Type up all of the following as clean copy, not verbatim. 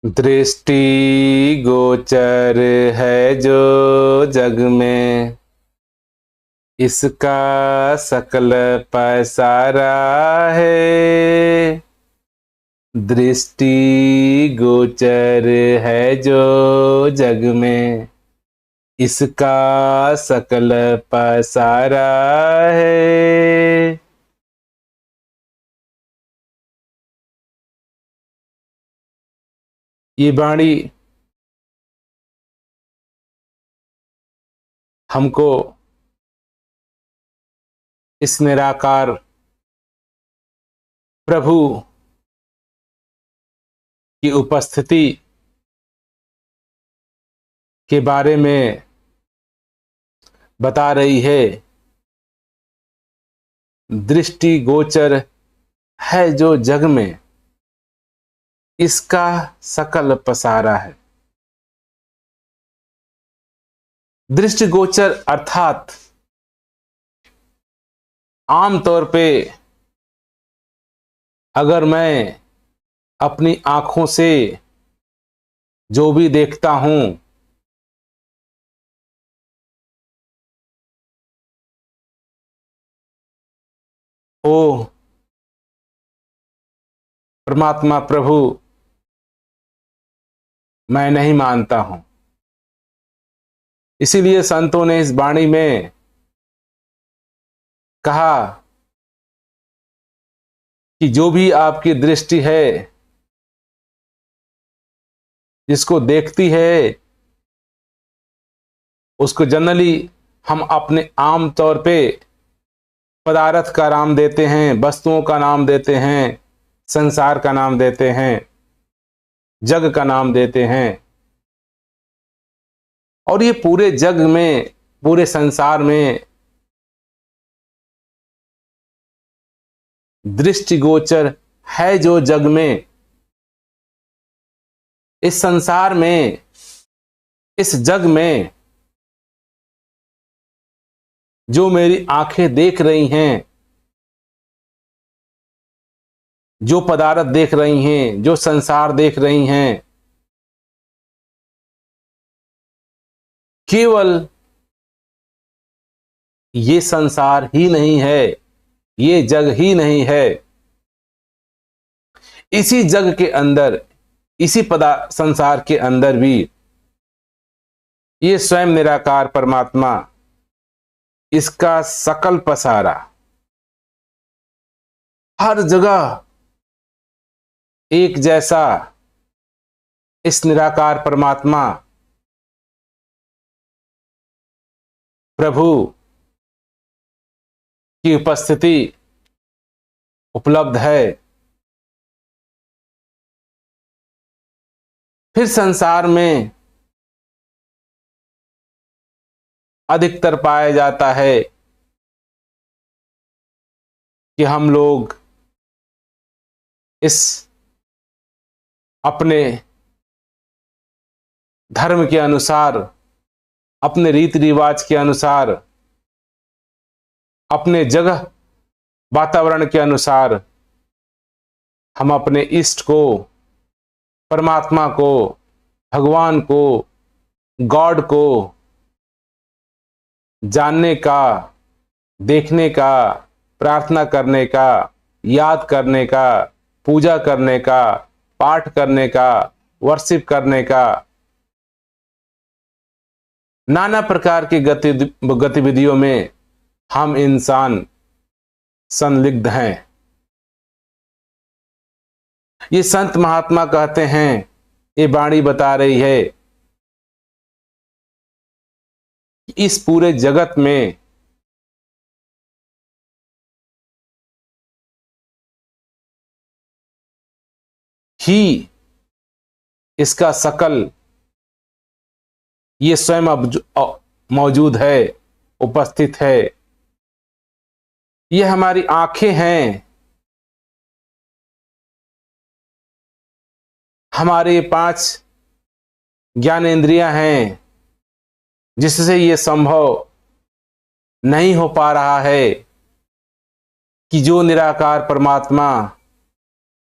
दृष्टि गोचर है जो जग में, इसका सकल पसारा है। दृष्टि गोचर है जो जग में, इसका सकल पसारा है। ये वाणी हमको इस निराकार प्रभु की उपस्थिति के बारे में बता रही है। दृष्टि गोचर है जो जग में, इसका सकल पसारा है। दृष्टि गोचर अर्थात आमतौर पे अगर मैं अपनी आंखों से जो भी देखता हूं, वो परमात्मा प्रभु मैं नहीं मानता हूं। इसीलिए संतों ने इस वाणी में कहा कि जो भी आपकी दृष्टि है, जिसको देखती है, उसको जनरली हम अपने आम तौर पे पदार्थ का नाम देते हैं, वस्तुओं का नाम देते हैं, संसार का नाम देते हैं, जग का नाम देते हैं। और ये पूरे जग में, पूरे संसार में दृष्टिगोचर है जो जग में, इस संसार में, इस जग में जो मेरी आंखें देख रही हैं, जो पदार्थ देख रही हैं, जो संसार देख रही हैं, केवल ये संसार ही नहीं है, ये जग ही नहीं है। इसी जग के अंदर, इसी संसार के अंदर भी ये स्वयं निराकार परमात्मा, इसका सकल पसारा हर जगह एक जैसा इस निराकार परमात्मा प्रभु की उपस्थिति उपलब्ध है। फिर संसार में अधिकतर पाया जाता है कि हम लोग इस अपने धर्म के अनुसार, अपने रीति रिवाज के अनुसार, अपने जगह वातावरण के अनुसार हम अपने इष्ट को, परमात्मा को, भगवान को, गॉड को जानने का, देखने का, प्रार्थना करने का, याद करने का, पूजा करने का, पाठ करने का, वर्शिप करने का, नाना प्रकार की गतिविधियों में हम इंसान संलिग्ध हैं। ये संत महात्मा कहते हैं, ये वाणी बता रही है कि इस पूरे जगत में ही इसका सकल ये स्वयं मौजूद है, उपस्थित है। ये हमारी आंखें हैं, हमारे 5 ज्ञानेंद्रियां हैं, जिससे ये संभव नहीं हो पा रहा है कि जो निराकार परमात्मा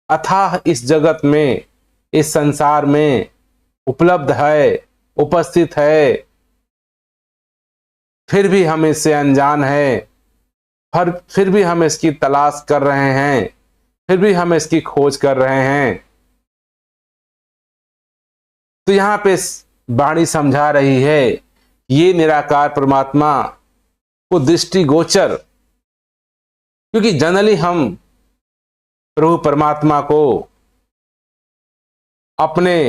अथाह इस जगत में इस संसार में उपलब्ध है, उपस्थित है, फिर भी हम इससे अनजान हैं, फिर भी हम इसकी तलाश कर रहे हैं, फिर भी हम इसकी खोज कर रहे हैं। तो यहां पे वाणी समझा रही है, ये निराकार परमात्मा को दृष्टिगोचर, क्योंकि जनरली हम प्रभु परमात्मा को अपने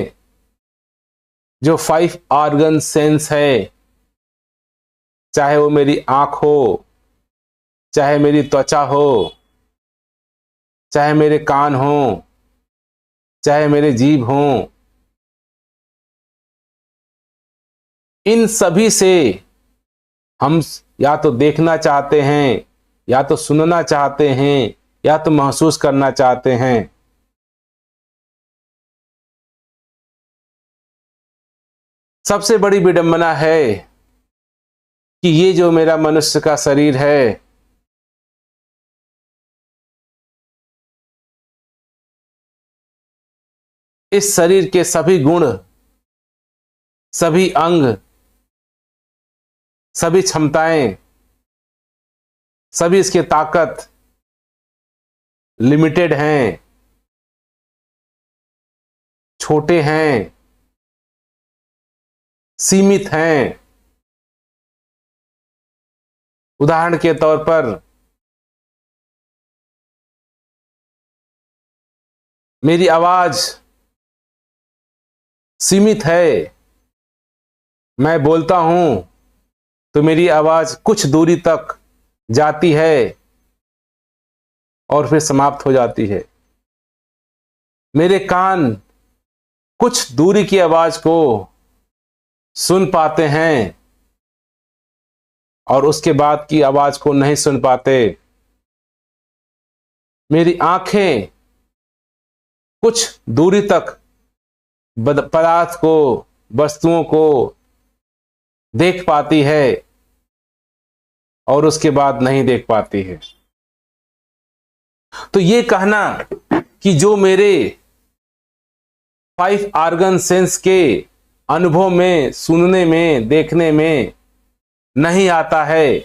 जो 5 ऑर्गन सेंस है, चाहे वो मेरी आंख हो, चाहे मेरी त्वचा हो, चाहे मेरे कान हो, चाहे मेरे जीभ हो, इन सभी से हम या तो देखना चाहते हैं, या तो सुनना चाहते हैं, या तो महसूस करना चाहते हैं। सबसे बड़ी विडंबना है कि ये जो मेरा मनुष्य का शरीर है, इस शरीर के सभी गुण, सभी अंग, सभी क्षमताएं, सभी इसके ताकत लिमिटेड हैं, छोटे हैं, सीमित हैं। उदाहरण के तौर पर मेरी आवाज सीमित है। मैं बोलता हूं तो मेरी आवाज कुछ दूरी तक जाती है और फिर समाप्त हो जाती है। मेरे कान कुछ दूरी की आवाज को सुन पाते हैं और उसके बाद की आवाज को नहीं सुन पाते। मेरी आंखें कुछ दूरी तक पदार्थ को, वस्तुओं को देख पाती है और उसके बाद नहीं देख पाती है। तो ये कहना कि जो मेरे 5 ऑर्गन सेंस के अनुभव में, सुनने में, देखने में नहीं आता है,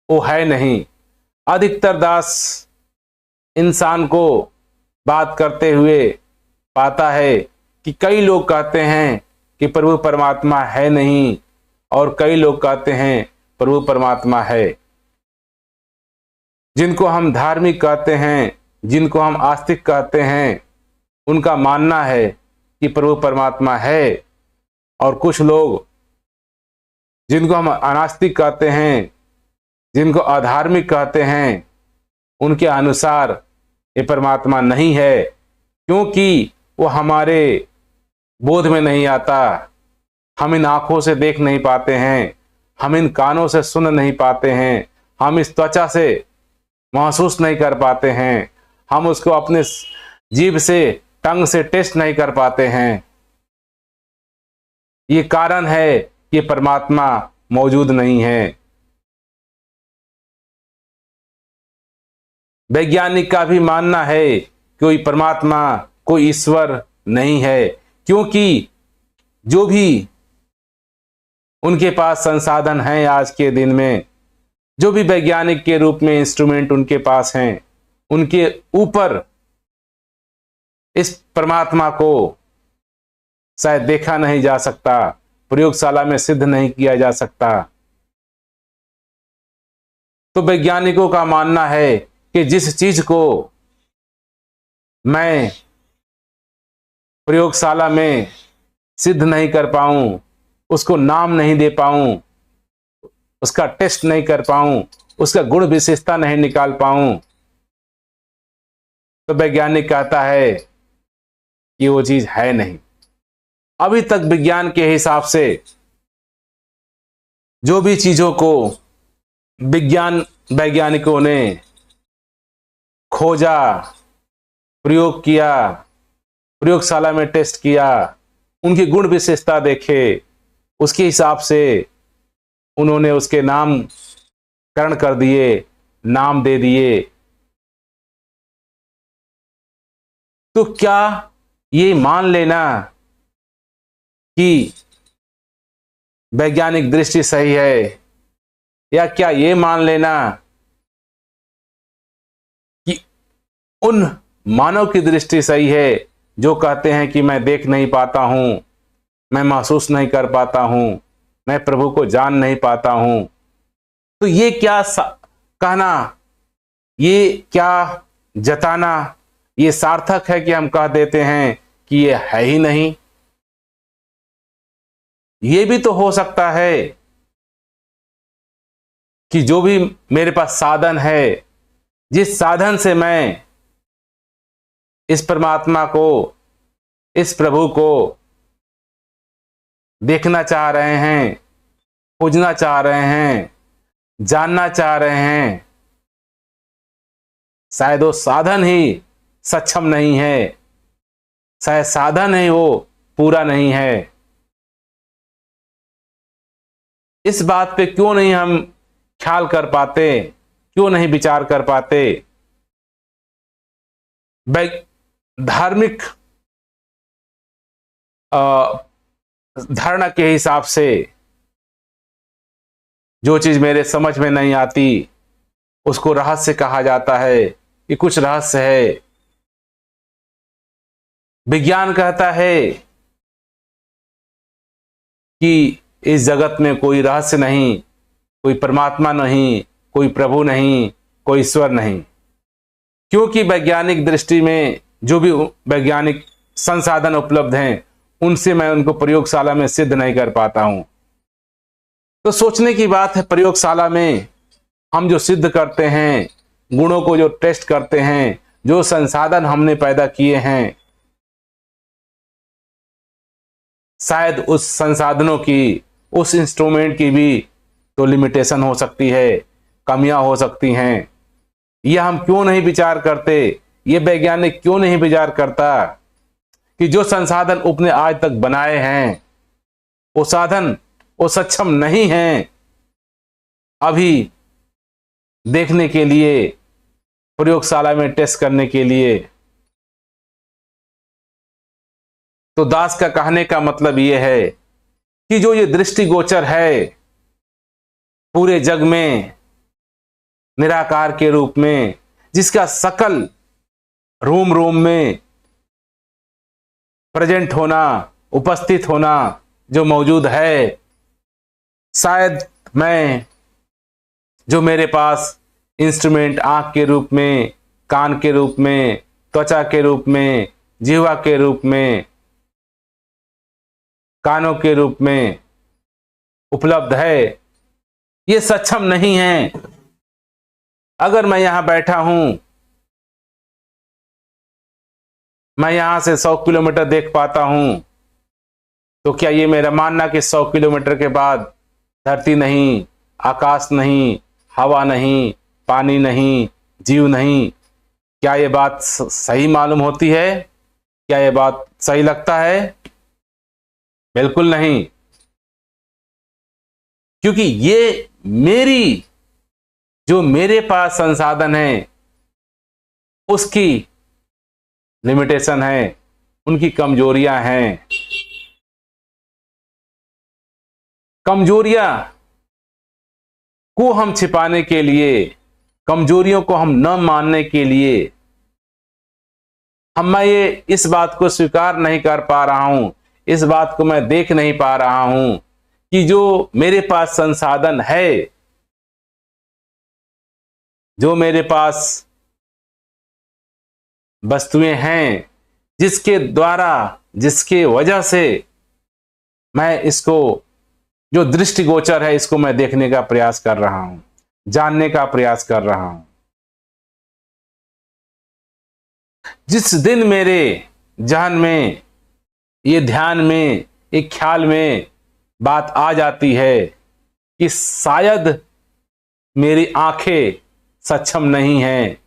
वो है नहीं। अधिकतर दास इंसान को बात करते हुए पाता है कि कई लोग कहते हैं कि प्रभु परमात्मा है नहीं, और कई लोग कहते हैं प्रभु परमात्मा है। जिनको हम धार्मिक कहते हैं, जिनको हम आस्तिक कहते हैं, उनका मानना है कि प्रभु परमात्मा है, और कुछ लोग जिनको हम अनास्तिक कहते हैं, जिनको अधार्मिक कहते हैं, उनके अनुसार ये परमात्मा नहीं है, क्योंकि वो हमारे बोध में नहीं आता। हम इन आंखों से देख नहीं पाते हैं, हम इन कानों से सुन नहीं पाते हैं, हम इस त्वचा से महसूस नहीं कर पाते हैं, हम उसको अपने जीभ से, टंग से टेस्ट नहीं कर पाते हैं। ये कारण है कि परमात्मा मौजूद नहीं है। वैज्ञानिक का भी मानना है कि कोई परमात्मा, कोई ईश्वर नहीं है, क्योंकि जो भी उनके पास संसाधन हैं आज के दिन में, जो भी वैज्ञानिक के रूप में इंस्ट्रूमेंट उनके पास हैं, उनके ऊपर इस परमात्मा को शायद देखा नहीं जा सकता, प्रयोगशाला में सिद्ध नहीं किया जा सकता। तो वैज्ञानिकों का मानना है कि जिस चीज को मैं प्रयोगशाला में सिद्ध नहीं कर पाऊं, उसको नाम नहीं दे पाऊं, उसका टेस्ट नहीं कर पाऊं, उसका गुण विशेषता नहीं निकाल पाऊं, तो वैज्ञानिक कहता है कि वो चीज है नहीं। अभी तक विज्ञान के हिसाब से जो भी चीजों को वैज्ञानिकों ने खोजा, प्रयोग किया, प्रयोगशाला में टेस्ट किया, उनकी गुण विशेषता देखे, उसके हिसाब से उन्होंने उसके नामकरण कर दिए, नाम दे दिए। तो क्या ये मान लेना कि वैज्ञानिक दृष्टि सही है, या क्या ये मान लेना कि उन मानव की दृष्टि सही है जो कहते हैं कि मैं देख नहीं पाता हूं, मैं महसूस नहीं कर पाता हूं, मैं प्रभु को जान नहीं पाता हूं। तो ये क्या कहना, ये क्या जताना, ये सार्थक है कि हम कह देते हैं कि ये है ही नहीं? ये भी तो हो सकता है कि जो भी मेरे पास साधन है, जिस साधन से मैं इस परमात्मा को, इस प्रभु को देखना चाह रहे हैं, खोजना चाह रहे हैं, जानना चाह रहे हैं, शायद वो साधन ही सक्षम नहीं है, शायद साधन ही वो पूरा नहीं है। इस बात पे क्यों नहीं हम ख्याल कर पाते, क्यों नहीं विचार कर पाते? धार्मिक धारणा के हिसाब से जो चीज मेरे समझ में नहीं आती उसको रहस्य कहा जाता है कि कुछ रहस्य है। विज्ञान कहता है कि इस जगत में कोई रहस्य नहीं, कोई परमात्मा नहीं, कोई प्रभु नहीं, कोई ईश्वर नहीं। क्योंकि वैज्ञानिक दृष्टि में जो भी वैज्ञानिक संसाधन उपलब्ध हैं उनसे मैं उनको प्रयोगशाला में सिद्ध नहीं कर पाता हूं। तो सोचने की बात है, प्रयोगशाला में हम जो सिद्ध करते हैं, गुणों को जो टेस्ट करते हैं, जो संसाधन हमने पैदा किए हैं, शायद उस संसाधनों की, उस इंस्ट्रूमेंट की भी तो लिमिटेशन हो सकती है, कमियां हो सकती हैं। यह हम क्यों नहीं विचार करते, ये वैज्ञानिक क्यों नहीं विचार करता कि जो संसाधन उसने आज तक बनाए हैं वो साधन वो सक्षम नहीं हैं अभी देखने के लिए, प्रयोगशाला में टेस्ट करने के लिए। तो दास का कहने का मतलब यह है कि जो ये दृष्टिगोचर है पूरे जग में निराकार के रूप में, जिसका सकल रोम रोम में प्रेजेंट होना, उपस्थित होना जो मौजूद है, शायद मैं जो मेरे पास इंस्ट्रूमेंट आंख के रूप में, कान के रूप में, त्वचा के रूप में, जिह्वा के रूप में, कानों के रूप में उपलब्ध है, ये सक्षम नहीं है। अगर मैं यहां बैठा हूं, मैं यहां से 100 किलोमीटर देख पाता हूं, तो क्या ये मेरा मानना कि 100 किलोमीटर के बाद धरती नहीं, आकाश नहीं, हवा नहीं, पानी नहीं, जीव नहीं, क्या ये बात सही मालूम होती है? क्या ये बात सही लगता है? बिल्कुल नहीं। क्योंकि ये मेरी, जो मेरे पास संसाधन है उसकी लिमिटेशन है, उनकी कमजोरियां हैं। कमजोरियां को हम छिपाने के लिए, कमजोरियों को हम न मानने के लिए, मैं ये इस बात को स्वीकार नहीं कर पा रहा हूं, इस बात को मैं देख नहीं पा रहा हूं कि जो मेरे पास संसाधन है, जो मेरे पास वस्तुएं हैं, जिसके द्वारा, जिसके वजह से मैं इसको, जो दृष्टिगोचर है, इसको मैं देखने का प्रयास कर रहा हूं, जानने का प्रयास कर रहा हूं। जिस दिन मेरे जहन में, ये ध्यान में, एक ख्याल में बात आ जाती है कि शायद मेरी आंखें सक्षम नहीं हैं,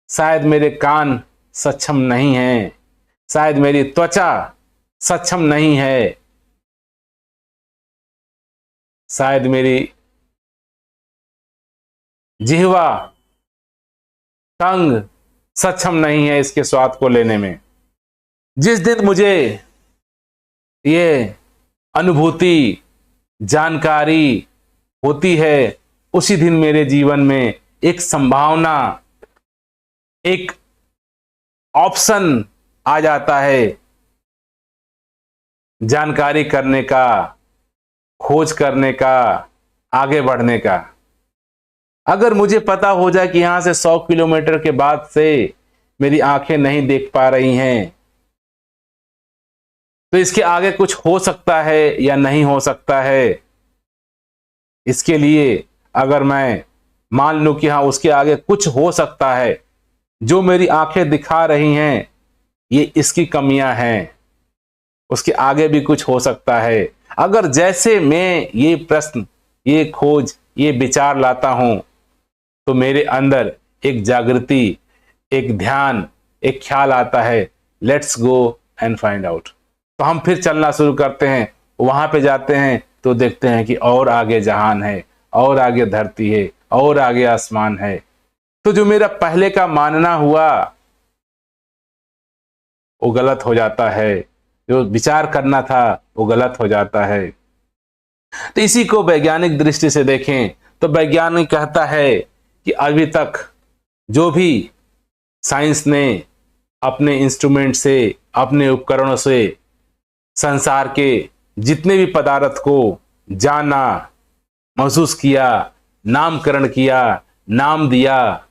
शायद मेरे कान सक्षम नहीं हैं, शायद मेरी त्वचा सक्षम नहीं है, शायद मेरी जिह्वा, टंग सक्षम नहीं है इसके स्वाद को लेने में, जिस दिन मुझे ये अनुभूति, जानकारी होती है, उसी दिन मेरे जीवन में एक संभावना, एक ऑप्शन आ जाता है जानकारी करने का, खोज करने का, आगे बढ़ने का। अगर मुझे पता हो जाए कि यहां से 100 किलोमीटर के बाद से मेरी आंखें नहीं देख पा रही हैं, तो इसके आगे कुछ हो सकता है या नहीं हो सकता है। इसके लिए अगर मैं मान लूं कि हाँ उसके आगे कुछ हो सकता है, जो मेरी आंखें दिखा रही हैं ये इसकी कमियां हैं, उसके आगे भी कुछ हो सकता है। अगर जैसे मैं ये प्रश्न, ये खोज, ये विचार लाता हूं, तो मेरे अंदर एक जागृति, एक ध्यान, एक ख्याल आता है, let's go and find out. तो हम फिर चलना शुरू करते हैं। वहां पे जाते हैं तो देखते हैं कि और आगे जहान है, और आगे धरती है, और आगे आसमान है। तो जो मेरा पहले का मानना हुआ वो गलत हो जाता है, जो विचार करना था वो गलत हो जाता है। तो इसी को वैज्ञानिक दृष्टि से देखें तो वैज्ञानिक कहता है कि अभी तक जो भी साइंस ने अपने इंस्ट्रूमेंट से, अपने उपकरणों से संसार के जितने भी पदार्थ को जाना, महसूस किया, नामकरण किया, नाम दिया,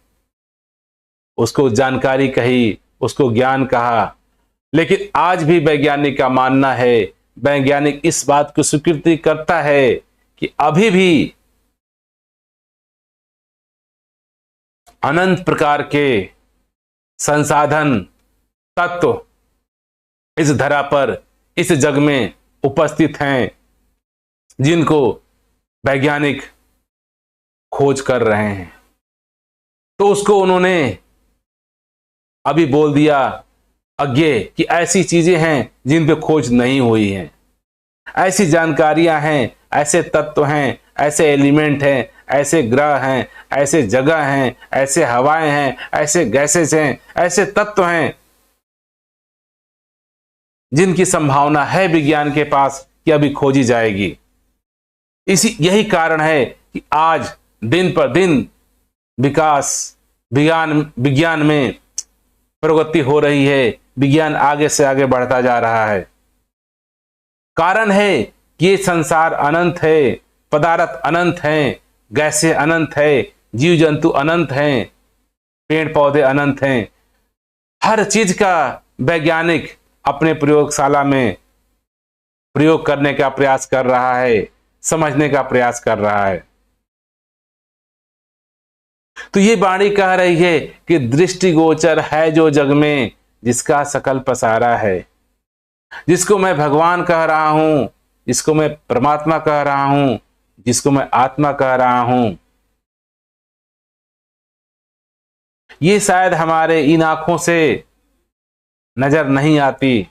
उसको जानकारी कही, उसको ज्ञान कहा। लेकिन आज भी वैज्ञानिक का मानना है, वैज्ञानिक इस बात को स्वीकृति करता है कि अभी भी अनंत प्रकार के संसाधन, तत्व इस धरा पर, इस जग में उपस्थित हैं, जिनको वैज्ञानिक खोज कर रहे हैं। तो उसको उन्होंने अभी बोल दिया अज्ञेय कि ऐसी चीजें हैं जिन पे खोज नहीं हुई है, ऐसी जानकारियां हैं, ऐसे तत्व हैं, ऐसे एलिमेंट हैं, ऐसे ग्रह हैं, ऐसे जगह हैं, ऐसे हवाएं हैं, ऐसे गैसेस हैं, ऐसे तत्व हैं जिनकी संभावना है विज्ञान के पास कि अभी खोजी जाएगी। यही कारण है कि आज दिन पर दिन विकास, विज्ञान में प्रगति हो रही है, विज्ञान आगे से आगे बढ़ता जा रहा है। कारण है कि ये संसार अनंत है, पदार्थ अनंत हैं, गैसें अनंत है, जीव जंतु अनंत हैं, पेड़ पौधे अनंत हैं। हर चीज का वैज्ञानिक अपने प्रयोगशाला में प्रयोग करने का प्रयास कर रहा है, समझने का प्रयास कर रहा है। तो ये वाणी कह रही है कि दृष्टिगोचर है जो जग में, जिसका सकल पसारा है, जिसको मैं भगवान कह रहा हूं, जिसको मैं परमात्मा कह रहा हूं, जिसको मैं आत्मा कह रहा हूं, ये शायद हमारे इन आंखों से नजर नहीं आती,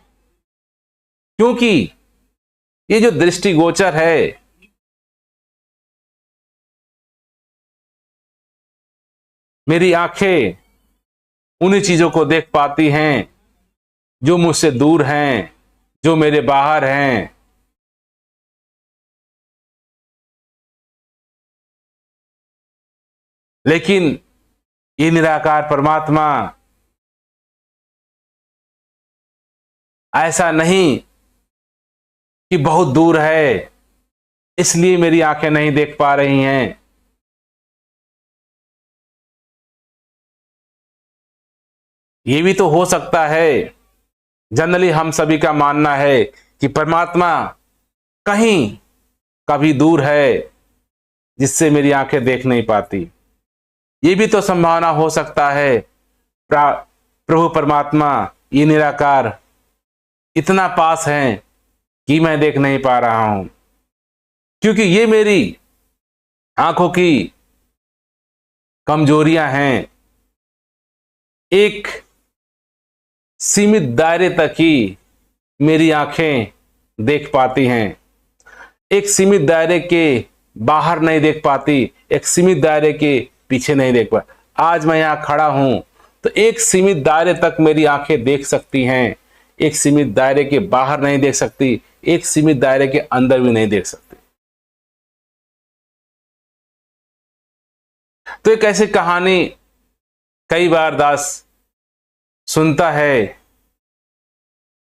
क्योंकि ये जो दृष्टिगोचर है मेरी आंखें उन्हीं चीजों को देख पाती हैं जो मुझसे दूर हैं, जो मेरे बाहर हैं। लेकिन ये निराकार परमात्मा ऐसा नहीं कि बहुत दूर है इसलिए मेरी आंखें नहीं देख पा रही हैं। ये भी तो हो सकता है। जनरली हम सभी का मानना है कि परमात्मा कहीं कभी दूर है जिससे मेरी आंखें देख नहीं पाती। ये भी तो संभावना हो सकता है प्रभु परमात्मा, ये निराकार इतना पास है कि मैं देख नहीं पा रहा हूं, क्योंकि ये मेरी आंखों की कमजोरियां हैं। एक सीमित दायरे तक ही मेरी आंखें देख पाती हैं, एक सीमित दायरे के बाहर नहीं देख पाती, एक सीमित दायरे के पीछे नहीं देख पा। आज मैं यहां खड़ा हूं तो एक सीमित दायरे तक मेरी आंखें देख सकती हैं, एक सीमित दायरे के बाहर नहीं देख सकती, एक सीमित दायरे के अंदर भी नहीं देख सकती। तो एक ऐसी कहानी कई बार दास सुनता है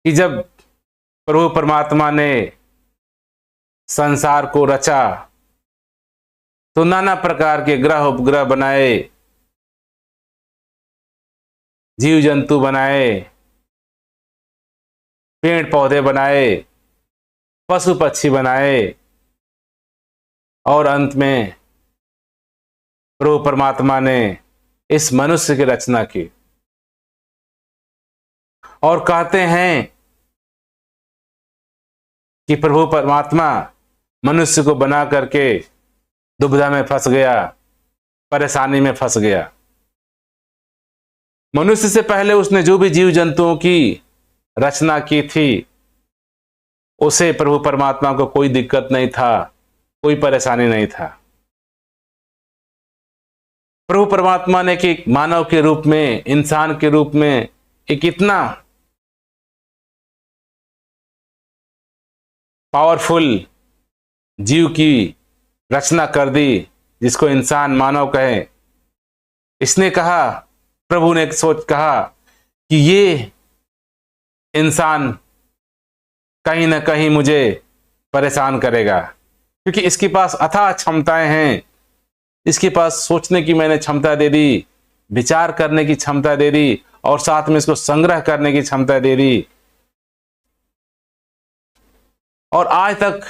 कि जब प्रभु परमात्मा ने संसार को रचा तो नाना प्रकार के ग्रह उपग्रह बनाए, जीव जंतु बनाए, पेड़ पौधे बनाए, पशु पक्षी बनाए, और अंत में प्रभु परमात्मा ने इस मनुष्य की रचना की। और कहते हैं कि प्रभु परमात्मा मनुष्य को बना करके दुविधा में फंस गया, परेशानी में फंस गया। मनुष्य से पहले उसने जो भी जीव जंतुओं की रचना की थी, उसे प्रभु परमात्मा को कोई दिक्कत नहीं था, कोई परेशानी नहीं था। प्रभु परमात्मा ने कि मानव के रूप में, इंसान के रूप में एक इतना पावरफुल जीव की रचना कर दी जिसको इंसान मानव कहे। इसने कहा, प्रभु ने सोच कहा कि ये इंसान कहीं ना कहीं मुझे परेशान करेगा, क्योंकि इसके पास अथाह क्षमताएं हैं, इसके पास सोचने की मैंने क्षमता दे दी, विचार करने की क्षमता दे दी, और साथ में इसको संग्रह करने की क्षमता दे दी। और आज तक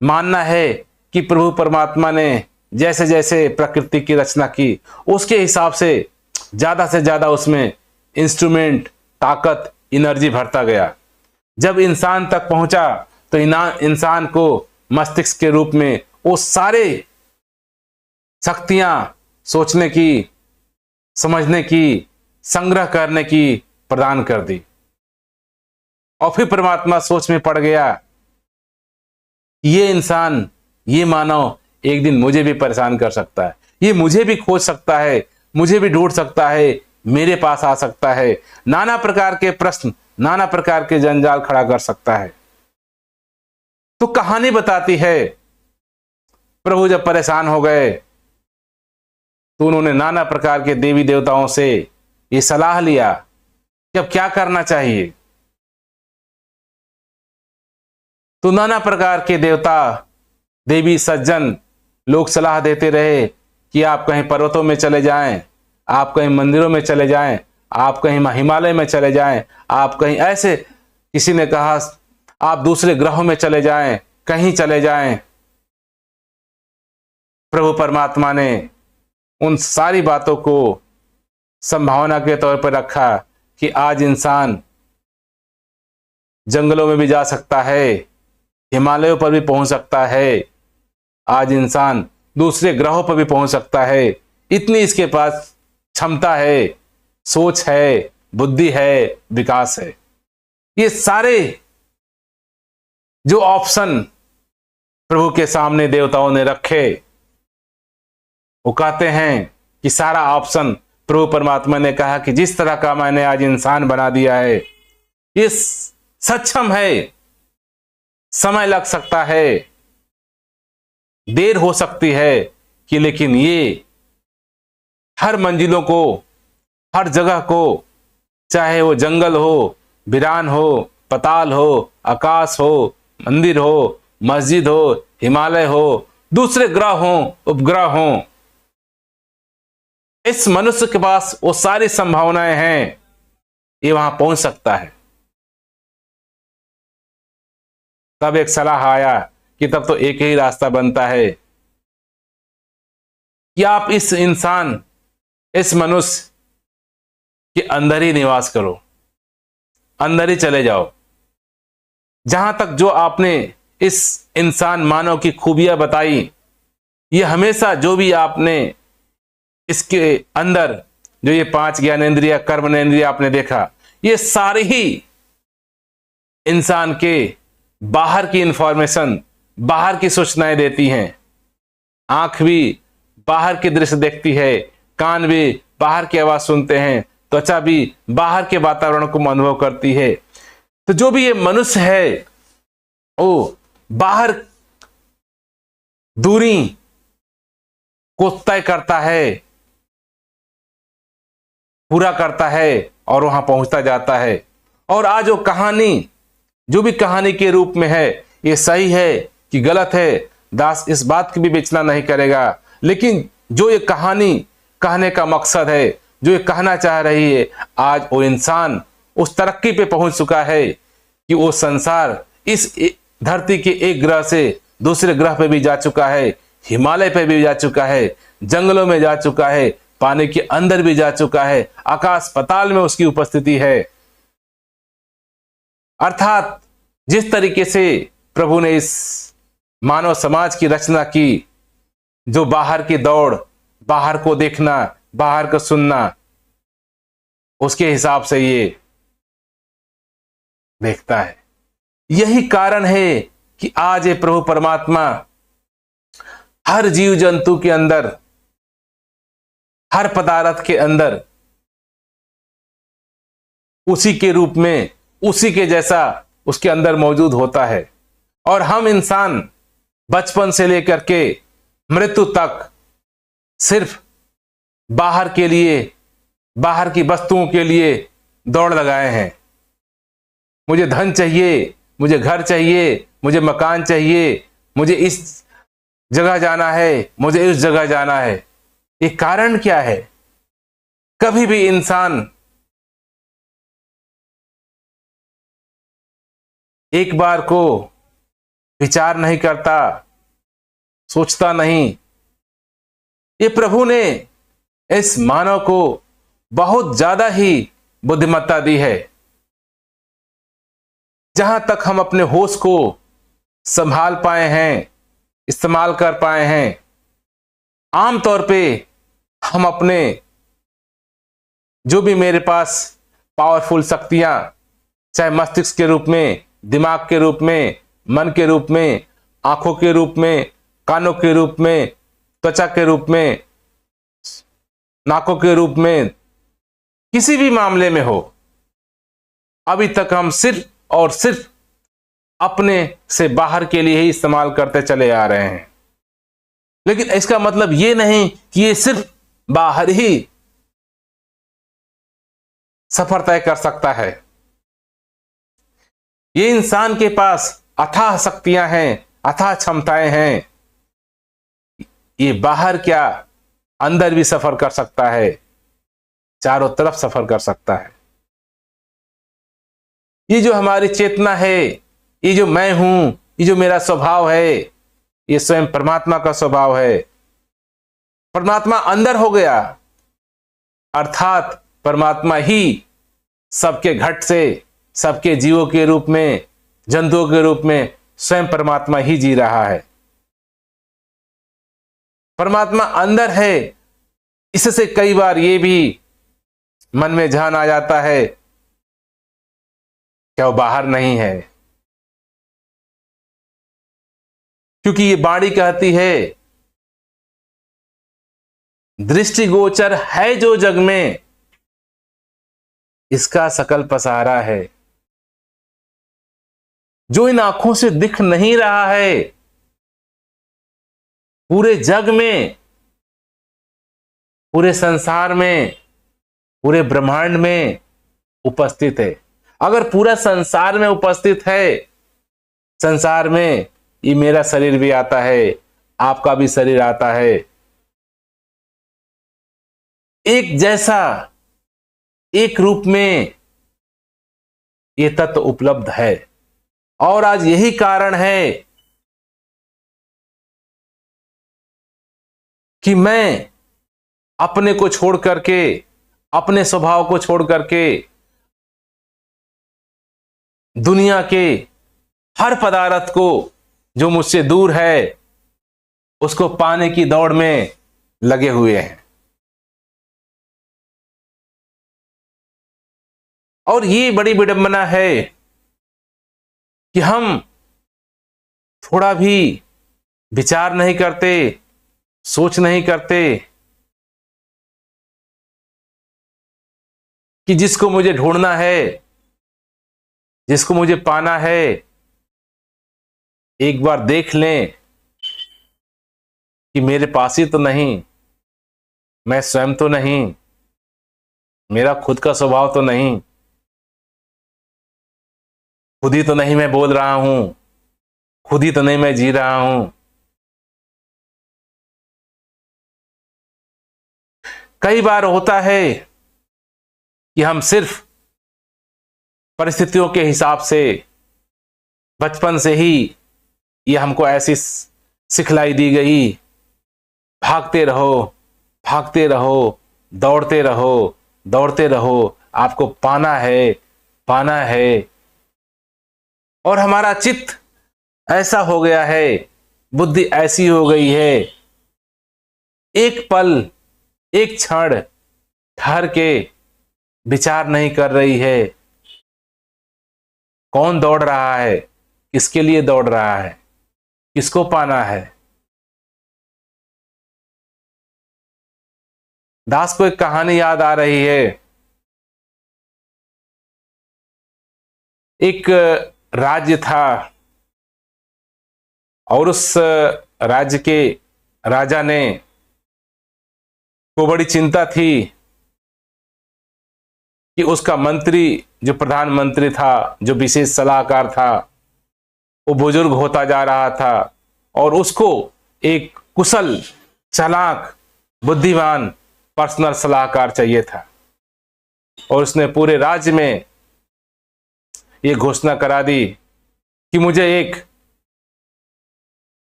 मानना है कि प्रभु परमात्मा ने जैसे जैसे प्रकृति की रचना की, उसके हिसाब से ज्यादा उसमें इंस्ट्रूमेंट, ताकत, एनर्जी भरता गया। जब इंसान तक पहुंचा तो इंसान को मस्तिष्क के रूप में वो सारे शक्तियां सोचने की, समझने की, संग्रह करने की प्रदान कर दी। और फिर परमात्मा सोच में पड़ गया, ये इंसान, ये मानव एक दिन मुझे भी परेशान कर सकता है, ये मुझे भी खोज सकता है, मुझे भी ढूंढ सकता है, मेरे पास आ सकता है, नाना प्रकार के प्रश्न, नाना प्रकार के जंजाल खड़ा कर सकता है। तो कहानी बताती है, प्रभु जब परेशान हो गए तो उन्होंने नाना प्रकार के देवी देवताओं से ये सलाह लिया कि अब क्या करना चाहिए। तो नाना प्रकार के देवता, देवी, सज्जन लोग सलाह देते रहे कि आप कहीं पर्वतों में चले जाएं, आप कहीं मंदिरों में चले जाएं, आप कहीं हिमालय में चले जाएं, आप कहीं ऐसे, किसी ने कहा आप दूसरे ग्रहों में चले जाएं, कहीं चले जाएं। प्रभु परमात्मा ने उन सारी बातों को संभावना के तौर पर रखा कि आज इंसान जंगलों में भी जा सकता है, हिमालयों पर भी पहुंच सकता है, आज इंसान दूसरे ग्रहों पर भी पहुंच सकता है। इतनी इसके पास क्षमता है, सोच है, बुद्धि है, विकास है। ये सारे जो ऑप्शन प्रभु के सामने देवताओं ने रखे, वो कहते हैं कि सारा ऑप्शन प्रभु परमात्मा ने कहा कि जिस तरह का मैंने आज इंसान बना दिया है, ये सक्षम है, समय लग सकता है, देर हो सकती है, कि लेकिन ये हर मंजिलों को, हर जगह को, चाहे वो जंगल हो, वीरान हो, पताल हो, आकाश हो, मंदिर हो, मस्जिद हो, हिमालय हो, दूसरे ग्रह हो, उपग्रह हो, इस मनुष्य के पास वो सारी संभावनाएं हैं, ये वहां पहुंच सकता है। तब एक सलाह आया कि तब तो एक ही रास्ता बनता है कि आप इस इंसान, इस मनुष्य के अंदर ही निवास करो, अंदर ही चले जाओ। जहां तक जो आपने इस इंसान मानव की खूबियां बताई, ये हमेशा जो भी आपने इसके अंदर जो ये 5 ज्ञानेंद्रिय, कर्मेंद्रिय आपने देखा, ये सारी ही इंसान के बाहर की इंफॉर्मेशन, बाहर की सूचनाएं देती हैं। आंख भी बाहर की दृश्य देखती है, कान भी बाहर की आवाज सुनते हैं, त्वचा भी बाहर के वातावरण को अनुभव करती है। तो जो भी ये मनुष्य है वो बाहर दूरी को तय करता है, पूरा करता है और वहां पहुंचता जाता है। और आज वो कहानी जो भी कहानी के रूप में है, ये सही है कि गलत है, दास इस बात की भी विवेचना नहीं करेगा। लेकिन जो ये कहानी कहने का मकसद है, जो ये कहना चाह रही है, आज वो इंसान उस तरक्की पे पहुंच चुका है कि वो संसार इस धरती के एक ग्रह से दूसरे ग्रह पे भी जा चुका है, हिमालय पे भी जा चुका है, जंगलों में जा चुका है, पानी के अंदर भी जा चुका है, आकाश पाताल में उसकी उपस्थिति है। अर्थात जिस तरीके से प्रभु ने इस मानव समाज की रचना की, जो बाहर की दौड़, बाहर को देखना, बाहर को सुनना, उसके हिसाब से ये देखता है। यही कारण है कि आज ये प्रभु परमात्मा हर जीव जंतु के अंदर, हर पदार्थ के अंदर उसी के रूप में, उसी के जैसा उसके अंदर मौजूद होता है। और हम इंसान बचपन से लेकर के मृत्यु तक सिर्फ बाहर के लिए, बाहर की वस्तुओं के लिए दौड़ लगाए हैं। मुझे धन चाहिए, मुझे घर चाहिए, मुझे मकान चाहिए, मुझे इस जगह जाना है, मुझे उस जगह जाना है। ये कारण क्या है? कभी भी इंसान एक बार को विचार नहीं करता, सोचता नहीं। ये प्रभु ने इस मानव को बहुत ज्यादा ही बुद्धिमत्ता दी है। जहां तक हम अपने होश को संभाल पाए हैं, इस्तेमाल कर पाए हैं, आमतौर पे हम अपने जो भी मेरे पास पावरफुल शक्तियां, चाहे मस्तिष्क के रूप में, दिमाग के रूप में, मन के रूप में, आंखों के रूप में, कानों के रूप में, त्वचा के रूप में, नाकों के रूप में, किसी भी मामले में हो, अभी तक हम सिर्फ और सिर्फ अपने से बाहर के लिए ही इस्तेमाल करते चले आ रहे हैं। लेकिन इसका मतलब यह नहीं कि ये सिर्फ बाहर ही सफर तय कर सकता है। ये इंसान के पास अथाह शक्तियां हैं, अथाह क्षमताएं हैं। ये बाहर क्या, अंदर भी सफर कर सकता है, चारों तरफ सफर कर सकता है। ये जो हमारी चेतना है, ये जो मैं हूं, ये जो मेरा स्वभाव है, ये स्वयं परमात्मा का स्वभाव है। परमात्मा अंदर हो गया, अर्थात परमात्मा ही सबके घट से, सबके जीवों के रूप में, जंतुओं के रूप में स्वयं परमात्मा ही जी रहा है। परमात्मा अंदर है। इससे कई बार ये भी मन में ध्यान आ जाता है क्या वो बाहर नहीं है, क्योंकि ये बाणी कहती है दृष्टिगोचर है जो जग में, इसका सकल पसारा है। जो इन आंखों से दिख नहीं रहा है, पूरे जग में, पूरे संसार में, पूरे ब्रह्मांड में उपस्थित है। अगर पूरा संसार में उपस्थित है, संसार में ये मेरा शरीर भी आता है, आपका भी शरीर आता है, एक जैसा, एक रूप में ये तत्व उपलब्ध है। और आज यही कारण है कि मैं अपने को छोड़ करके, अपने स्वभाव को छोड़ करके दुनिया के हर पदार्थ को जो मुझसे दूर है, उसको पाने की दौड़ में लगे हुए हैं। और ये बड़ी विडंबना है कि हम थोड़ा भी विचार नहीं करते, सोच नहीं करते, कि जिसको मुझे ढूंढना है, जिसको मुझे पाना है, एक बार देख लें कि मेरे पास ही तो नहीं, मैं स्वयं तो नहीं, मेरा खुद का स्वभाव तो नहीं, खुद ही तो नहीं मैं बोल रहा हूं, खुद ही तो नहीं मैं जी रहा हूं। कई बार होता है कि हम सिर्फ परिस्थितियों के हिसाब से, बचपन से ही ये हमको ऐसी सिखलाई दी गई, भागते रहो, भागते रहो, दौड़ते रहो, दौड़ते रहो, आपको पाना है, पाना है। और हमारा चित्त ऐसा हो गया है, बुद्धि ऐसी हो गई है, एक पल, एक क्षण ठहर के विचार नहीं कर रही है। कौन दौड़ रहा है, किसके लिए दौड़ रहा है, किसको पाना है। दास को एक कहानी याद आ रही है। एक राज्य था और उस राज्य के राजा ने को बड़ी चिंता थी कि उसका मंत्री, जो प्रधानमंत्री था, जो विशेष सलाहकार था, वो बुजुर्ग होता जा रहा था और उसको एक कुशल, चालाक, बुद्धिमान पर्सनल सलाहकार चाहिए था। और उसने पूरे राज्य में ये घोषणा करा दी कि मुझे एक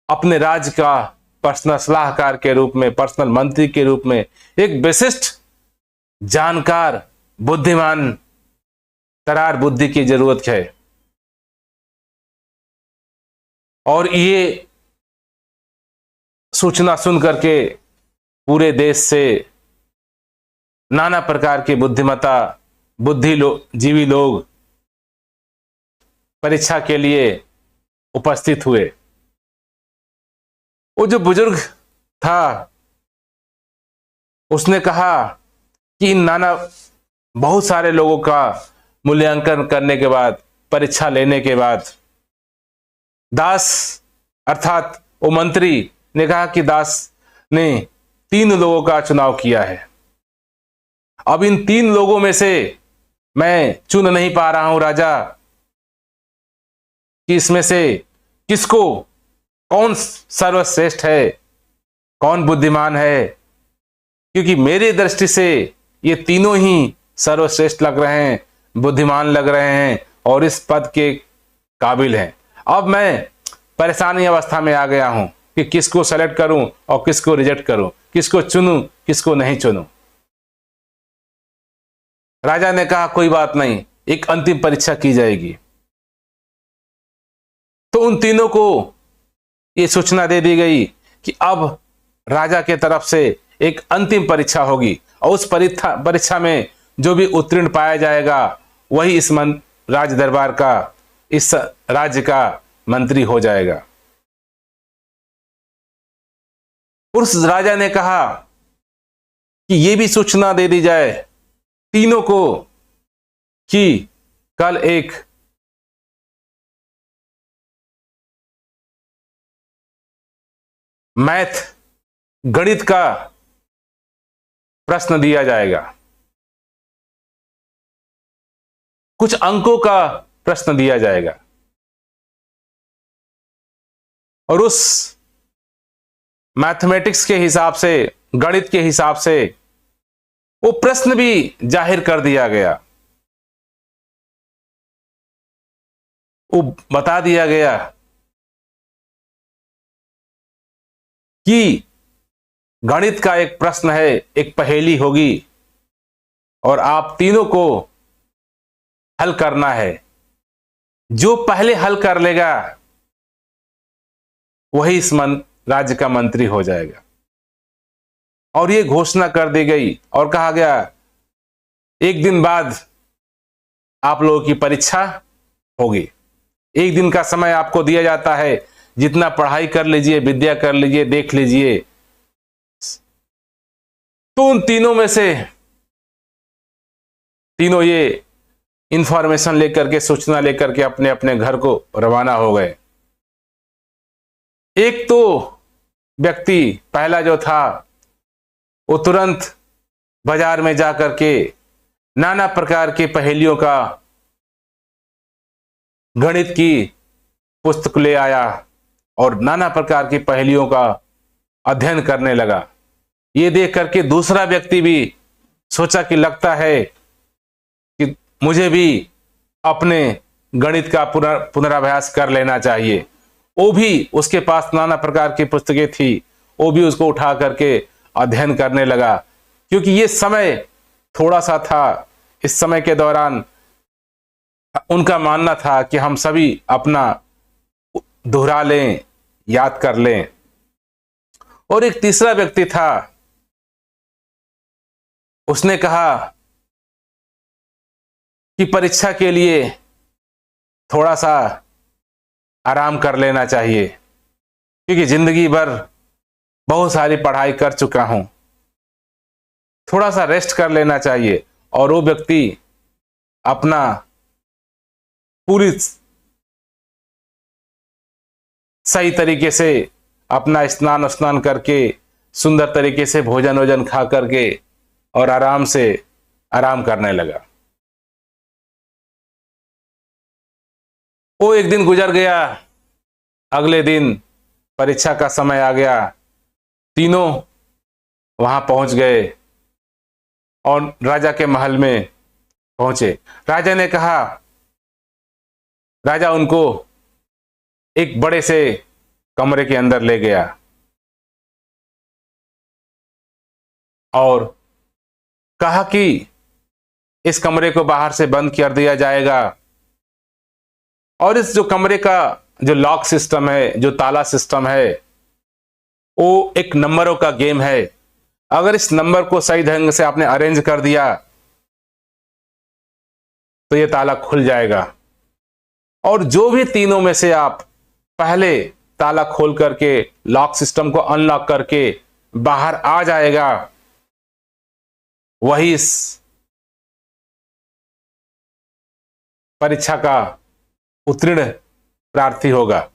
अपने राज्य का पर्सनल सलाहकार के रूप में, पर्सनल मंत्री के रूप में एक विशिष्ट, जानकार, बुद्धिमान, करार बुद्धि की जरूरत है। और ये सूचना सुन करके पूरे देश से नाना प्रकार के बुद्धिमता, जीवी लोग परीक्षा के लिए उपस्थित हुए। वो जो बुजुर्ग था उसने कहा कि इन बहुत सारे लोगों का मूल्यांकन करने के बाद, परीक्षा लेने के बाद, दास अर्थात वो मंत्री ने कहा कि दास ने 3 लोगों का चुनाव किया है। अब इन 3 लोगों में से मैं चुन नहीं पा रहा हूं राजा कि इसमें से किसको, कौन सर्वश्रेष्ठ है, कौन बुद्धिमान है, क्योंकि मेरी दृष्टि से ये तीनों ही सर्वश्रेष्ठ लग रहे हैं, बुद्धिमान लग रहे हैं और इस पद के काबिल हैं। अब मैं परेशानी अवस्था में आ गया हूं कि किसको सेलेक्ट करूं और किसको रिजेक्ट करूं, किसको चुनूं, किसको नहीं चुनूं। राजा ने कहा कोई बात नहीं, एक अंतिम परीक्षा की जाएगी। तो उन तीनों को यह सूचना दे दी गई कि अब राजा के तरफ से एक अंतिम परीक्षा होगी और उस परीक्षा में जो भी उत्तीर्ण पाया जाएगा वही इस राज दरबार का, इस राज्य का मंत्री हो जाएगा। उस राजा ने कहा कि यह भी सूचना दे दी जाए तीनों को कि कल एक मैथ, गणित का प्रश्न दिया जाएगा, कुछ अंकों का प्रश्न दिया जाएगा और उस मैथमेटिक्स के हिसाब से, गणित के हिसाब से वो प्रश्न भी जाहिर कर दिया गया। वो बता दिया गया कि गणित का एक प्रश्न है, एक पहेली होगी और आप तीनों को हल करना है। जो पहले हल कर लेगा वही इस राज्य का मंत्री हो जाएगा। और यह घोषणा कर दी गई और कहा गया 1 दिन बाद आप लोगों की परीक्षा होगी। 1 दिन का समय आपको दिया जाता है, जितना पढ़ाई कर लीजिए, विद्या कर लीजिए, देख लीजिए। तो उन तीनों में से तीनों ये इंफॉर्मेशन लेकर के, सूचना लेकर के अपने अपने घर को रवाना हो गए। एक तो व्यक्ति पहला जो था वो तुरंत बाजार में जाकर के नाना प्रकार की पहेलियों का, गणित की पुस्तक ले आया और नाना प्रकार की पहेलियों का अध्ययन करने लगा। ये देख करके दूसरा व्यक्ति भी सोचा कि लगता है कि मुझे भी अपने गणित का पुनराभ्यास कर लेना चाहिए। वो भी, उसके पास नाना प्रकार की पुस्तकें थी, वो भी उसको उठा करके अध्ययन करने लगा। क्योंकि ये समय थोड़ा सा था, इस समय के दौरान उनका मानना था कि हम सभी अपना दोहरा लें, याद कर लें। और एक तीसरा व्यक्ति था, उसने कहा कि परीक्षा के लिए थोड़ा सा आराम कर लेना चाहिए, क्योंकि जिंदगी भर बहुत सारी पढ़ाई कर चुका हूं, थोड़ा सा रेस्ट कर लेना चाहिए। और वो व्यक्ति अपना पूरी सही तरीके से अपना स्नान करके, सुंदर तरीके से भोजन वोजन खा करके और आराम से आराम करने लगा। वो एक दिन गुजर गया, अगले दिन परीक्षा का समय आ गया। तीनों वहां पहुंच गए और राजा के महल में पहुंचे। राजा ने कहा, राजा उनको एक बड़े से कमरे के अंदर ले गया और कहा कि इस कमरे को बाहर से बंद कर दिया जाएगा और इस जो कमरे का जो लॉक सिस्टम है, जो ताला सिस्टम है, वो एक नंबरों का गेम है। अगर इस नंबर को सही ढंग से आपने अरेंज कर दिया तो ये ताला खुल जाएगा। और जो भी तीनों में से आप पहले ताला खोल करके, लॉक सिस्टम को अनलॉक करके बाहर आ जाएगा, वही इस परीक्षा का उत्तीर्ण प्रार्थी होगा।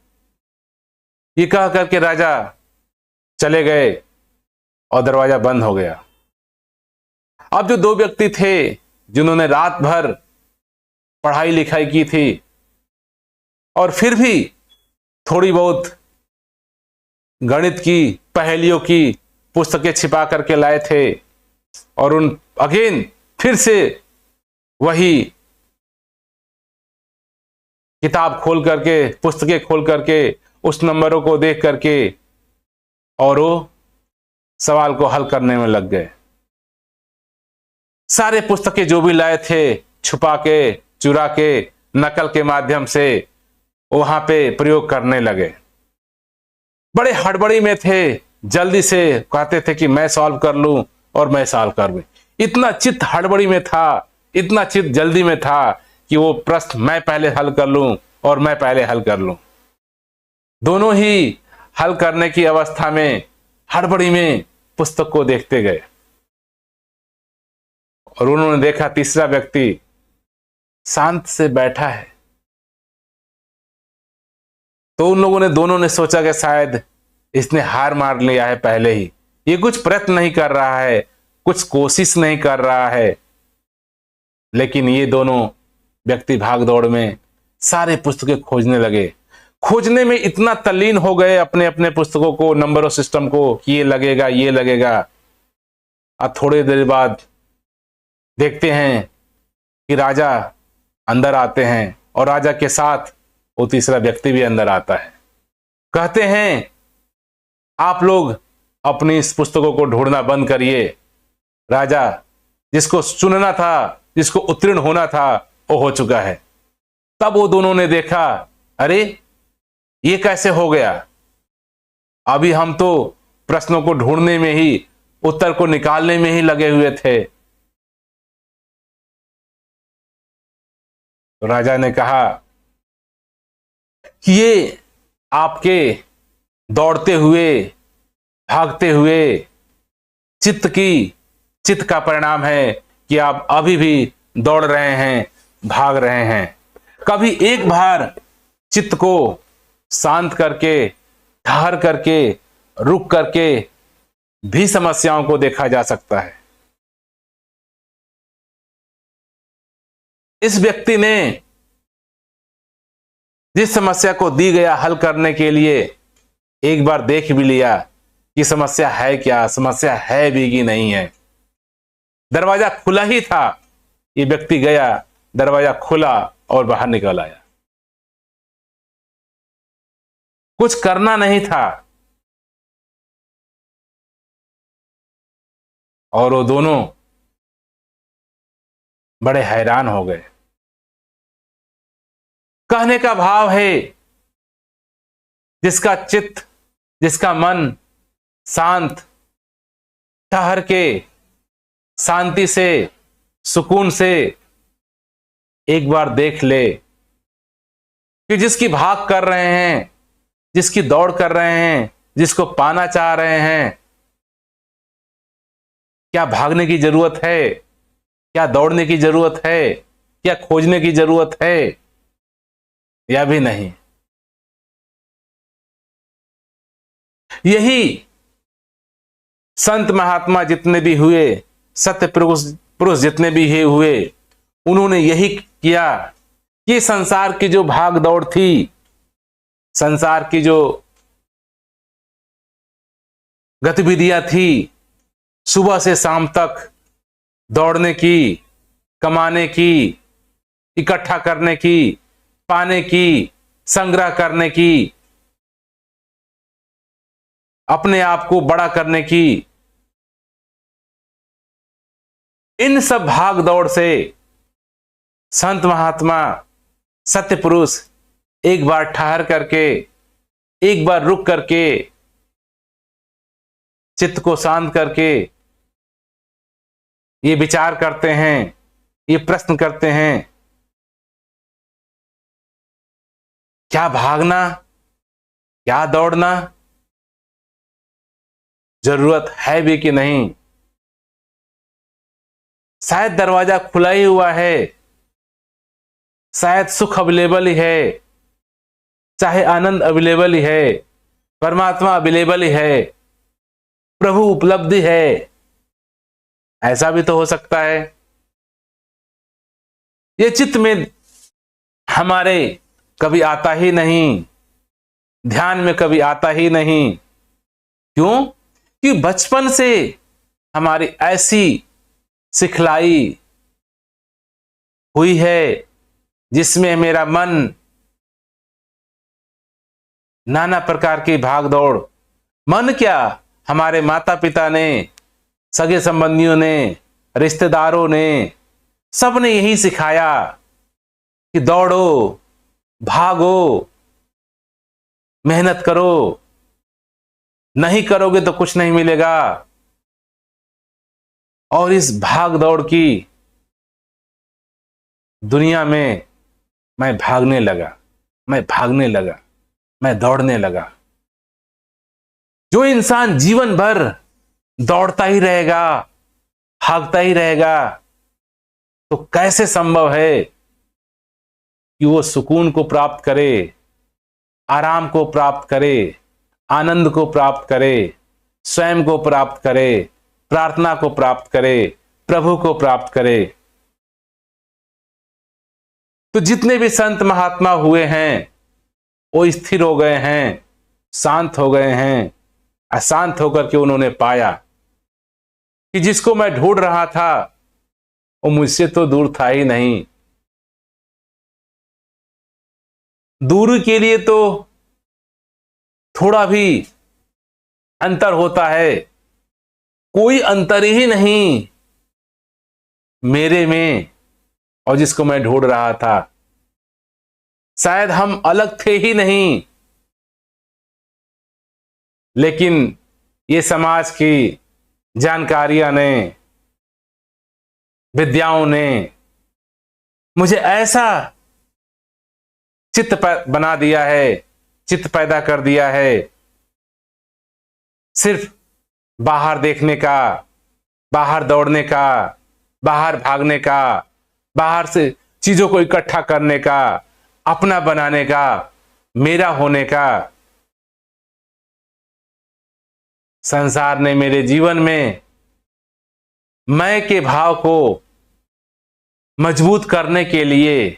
ये कह करके राजा चले गए और दरवाजा बंद हो गया। अब जो दो व्यक्ति थे जिन्होंने रात भर पढ़ाई लिखाई की थी और फिर भी थोड़ी बहुत गणित की पहेलियों की पुस्तकें छिपा करके लाए थे और उन अगेन फिर से वही किताब खोल करके, पुस्तकें खोल करके, उस नंबरों को देख करके और वो सवाल को हल करने में लग गए। सारे पुस्तकें जो भी लाए थे छुपा के, चुरा के, नकल के माध्यम से वहां पे प्रयोग करने लगे। बड़े हड़बड़ी में थे, जल्दी से कहते थे कि मैं सॉल्व कर लूं और मैं सॉल्व कर लूं। इतना चित्त हड़बड़ी में था, इतना चित्त जल्दी में था कि वो प्रश्न मैं पहले हल कर लूं और मैं पहले हल कर लूं। दोनों ही हल करने की अवस्था में हड़बड़ी में पुस्तक को देखते गए और उन्होंने देखा तीसरा व्यक्ति शांत से बैठा है। तो उन लोगों ने, दोनों ने सोचा कि शायद इसने हार मार लिया है पहले ही, ये कुछ प्रयत्न नहीं कर रहा है, कुछ कोशिश नहीं कर रहा है। लेकिन ये दोनों व्यक्ति भाग दौड़ में सारे पुस्तकें खोजने लगे। खोजने में इतना तल्लीन हो गए अपने अपने पुस्तकों को, नंबरों सिस्टम को, कि ये लगेगा, ये लगेगा। अब थोड़ी देर बाद देखते हैं कि राजा अंदर आते हैं और राजा के साथ वो तीसरा व्यक्ति भी अंदर आता है। कहते हैं, आप लोग अपनी इस पुस्तकों को ढूंढना बंद करिए। राजा जिसको चुनना था, जिसको उत्तीर्ण होना था, वो हो चुका है। तब वो दोनों ने देखा, अरे ये कैसे हो गया? अभी हम तो प्रश्नों को ढूंढने में ही, उत्तर को निकालने में ही लगे हुए थे। तो राजा ने कहा कि ये आपके दौड़ते हुए, भागते हुए चित्त का परिणाम है कि आप अभी भी दौड़ रहे हैं, भाग रहे हैं। कभी एक बार चित्त को शांत करके, ठहर करके, रुक करके भी समस्याओं को देखा जा सकता है। इस व्यक्ति ने जिस समस्या को दी गया हल करने के लिए एक बार देख भी लिया कि समस्या है क्या, समस्या है भी कि नहीं है। दरवाजा खुला ही था, ये व्यक्ति गया, दरवाजा खुला और बाहर निकल आया। कुछ करना नहीं था और वो दोनों बड़े हैरान हो गए। कहने का भाव है, जिसका चित्त, जिसका मन शांत, ठहर के, शांति से, सुकून से एक बार देख ले कि जिसकी भाग कर रहे हैं, जिसकी दौड़ कर रहे हैं, जिसको पाना चाह रहे हैं, क्या भागने की जरूरत है, क्या दौड़ने की जरूरत है, क्या खोजने की जरूरत है, या भी नहीं। यही संत महात्मा जितने भी हुए, सत्य पुरुष जितने भी हुए, उन्होंने यही किया कि संसार की जो भाग दौड़ थी, संसार की जो गतिविधियां थी, सुबह से शाम तक दौड़ने की, कमाने की, इकट्ठा करने की, पाने की, संग्रह करने की, अपने आप को बड़ा करने की, इन सब भाग दौड़ से संत महात्मा, सत्य पुरुष एक बार ठहर करके, एक बार रुक करके, चित्त को शांत करके ये विचार करते हैं, ये प्रश्न करते हैं, क्या भागना, क्या दौड़ना जरूरत है भी कि नहीं। शायद दरवाजा खुला ही हुआ है, शायद सुख अवेलेबल ही है, चाहे आनंद अवेलेबल ही है, परमात्मा अवेलेबल ही है, प्रभु उपलब्धि है, ऐसा भी तो हो सकता है। ये चित्त में हमारे कभी आता ही नहीं, ध्यान में कभी आता ही नहीं। क्यों? कि बचपन से हमारी ऐसी सिखलाई हुई है जिसमें मेरा मन नाना प्रकार की भाग दौड़, मन क्या, हमारे माता पिता ने, सगे संबंधियों ने, रिश्तेदारों ने, सबने यही सिखाया कि दौड़ो, भागो, मेहनत करो, नहीं करोगे तो कुछ नहीं मिलेगा। और इस भाग दौड़ की दुनिया में मैं भागने लगा, मैं भागने लगा, मैं दौड़ने लगा। जो इंसान जीवन भर दौड़ता ही रहेगा, भागता ही रहेगा, तो कैसे संभव है कि वो सुकून को प्राप्त करे, आराम को प्राप्त करे, आनंद को प्राप्त करे, स्वयं को प्राप्त करे, प्रार्थना को प्राप्त करे, प्रभु को प्राप्त करे। तो जितने भी संत महात्मा हुए हैं वो स्थिर हो गए हैं, शांत हो गए हैं। अशांत होकर के उन्होंने पाया कि जिसको मैं ढूंढ रहा था वो मुझसे तो दूर था ही नहीं। दूर के लिए तो थोड़ा भी अंतर होता है, कोई अंतर ही नहीं मेरे में और जिसको मैं ढूंढ रहा था। शायद हम अलग थे ही नहीं, लेकिन ये समाज की जानकारियां ने, विद्याओं ने मुझे ऐसा चित्त बना दिया है, चित्त पैदा कर दिया है, सिर्फ बाहर देखने का, बाहर दौड़ने का, बाहर भागने का, बाहर से चीजों को इकट्ठा करने का, अपना बनाने का, मेरा होने का। संसार ने मेरे जीवन में मैं के भाव को मजबूत करने के लिए,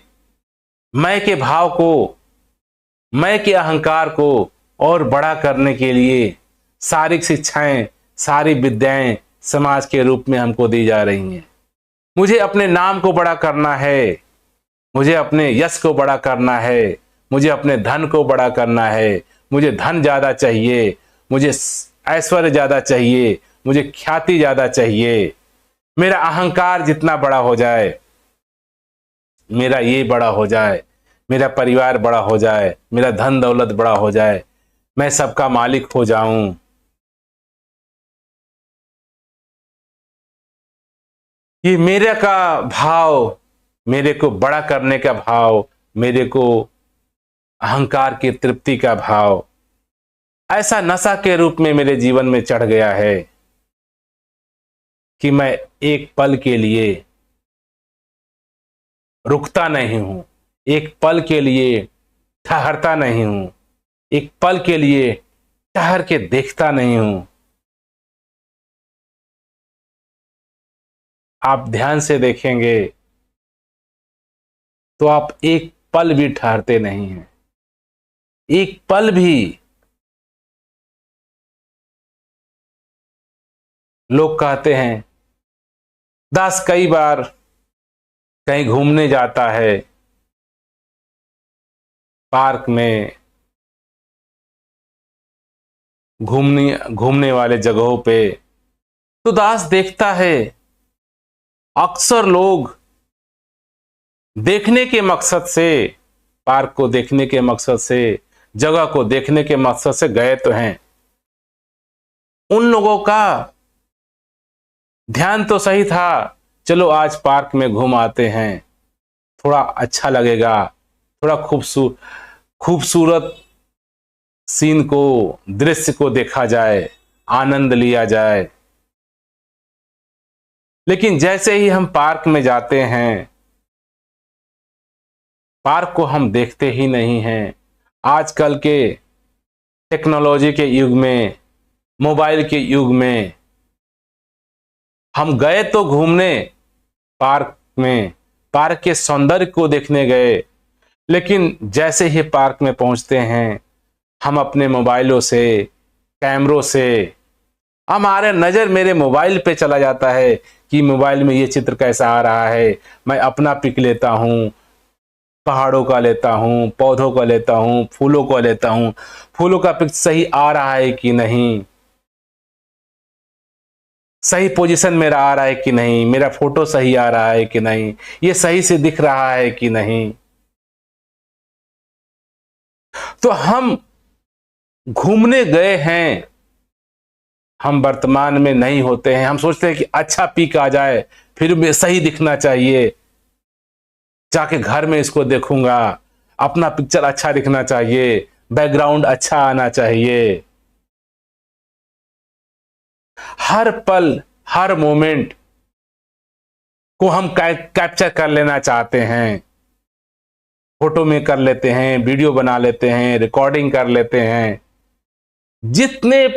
मैं के भाव को, मैं के अहंकार को और बड़ा करने के लिए सारी शिक्षाएं, सारी विद्याएं समाज के रूप में हमको दी जा रही हैं। मुझे अपने नाम को बड़ा करना है, मुझे अपने यश को बड़ा करना है, मुझे अपने धन को बड़ा करना है। मुझे धन ज्यादा चाहिए, मुझे ऐश्वर्य ज्यादा चाहिए, मुझे ख्याति ज्यादा चाहिए। मेरा अहंकार जितना बड़ा हो जाए, मेरा ये बड़ा हो जाए, मेरा परिवार बड़ा हो जाए, मेरा धन दौलत बड़ा हो जाए, मैं सबका मालिक हो जाऊं। ये मेरे का भाव, मेरे को बड़ा करने का भाव, मेरे को अहंकार की तृप्ति का भाव ऐसा नशा के रूप में मेरे जीवन में चढ़ गया है कि मैं एक पल के लिए रुकता नहीं हूं, एक पल के लिए ठहरता नहीं हूं, एक पल के लिए ठहर के देखता नहीं हूं। आप ध्यान से देखेंगे तो आप एक पल भी ठहरते नहीं हैं, एक पल भी। लोग कहते हैं, दास कई बार कहीं घूमने जाता है, पार्क में, घूमने वाले जगहों पे, तो दास देखता है अक्सर लोग देखने के मकसद से, पार्क को देखने के मकसद से, जगह को देखने के मकसद से गए तो हैं। उन लोगों का ध्यान तो सही था, चलो आज पार्क में घूम आते हैं, थोड़ा अच्छा लगेगा, थोड़ा खूबसूरत सीन को, दृश्य को देखा जाए, आनंद लिया जाए। लेकिन जैसे ही हम पार्क में जाते हैं, पार्क को हम देखते ही नहीं हैं। आजकल के टेक्नोलॉजी के युग में, मोबाइल के युग में, हम गए तो घूमने पार्क में, पार्क के सौंदर्य को देखने गए, लेकिन जैसे ही पार्क में पहुंचते हैं, हम अपने मोबाइलों से, कैमरों से, हमारे नजर मेरे मोबाइल पे चला जाता है कि मोबाइल में ये चित्र कैसा आ रहा है। मैं अपना पिक लेता हूं, पहाड़ों का लेता हूं, पौधों का लेता हूं, फूलों का लेता हूं। फूलों का पिक सही आ रहा है कि नहीं, सही पोजीशन मेरा आ रहा है कि नहीं, मेरा फोटो सही आ रहा है कि नहीं, ये सही से दिख रहा है कि नहीं। तो हम घूमने गए हैं, हम वर्तमान में नहीं होते हैं। हम सोचते हैं कि अच्छा पिक आ जाए, फिर भी सही दिखना चाहिए, जाके घर में इसको देखूंगा, अपना पिक्चर अच्छा दिखना चाहिए, बैकग्राउंड अच्छा आना चाहिए। हर पल, हर मोमेंट को हम कैप्चर कर लेना चाहते हैं, फोटो में कर लेते हैं, वीडियो बना लेते हैं, रिकॉर्डिंग कर लेते हैं। जितने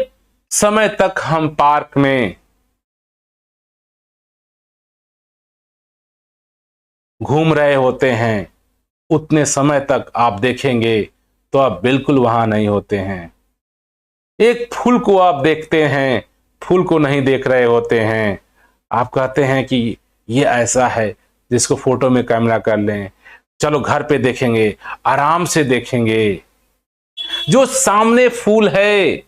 समय तक हम पार्क में घूम रहे होते हैं, उतने समय तक आप देखेंगे तो आप बिल्कुल वहां नहीं होते हैं। एक फूल को आप देखते हैं, फूल को नहीं देख रहे होते हैं। आप कहते हैं कि ये ऐसा है, जिसको फोटो में कैमरा कर लें, चलो घर पे देखेंगे, आराम से देखेंगे। जो सामने फूल है,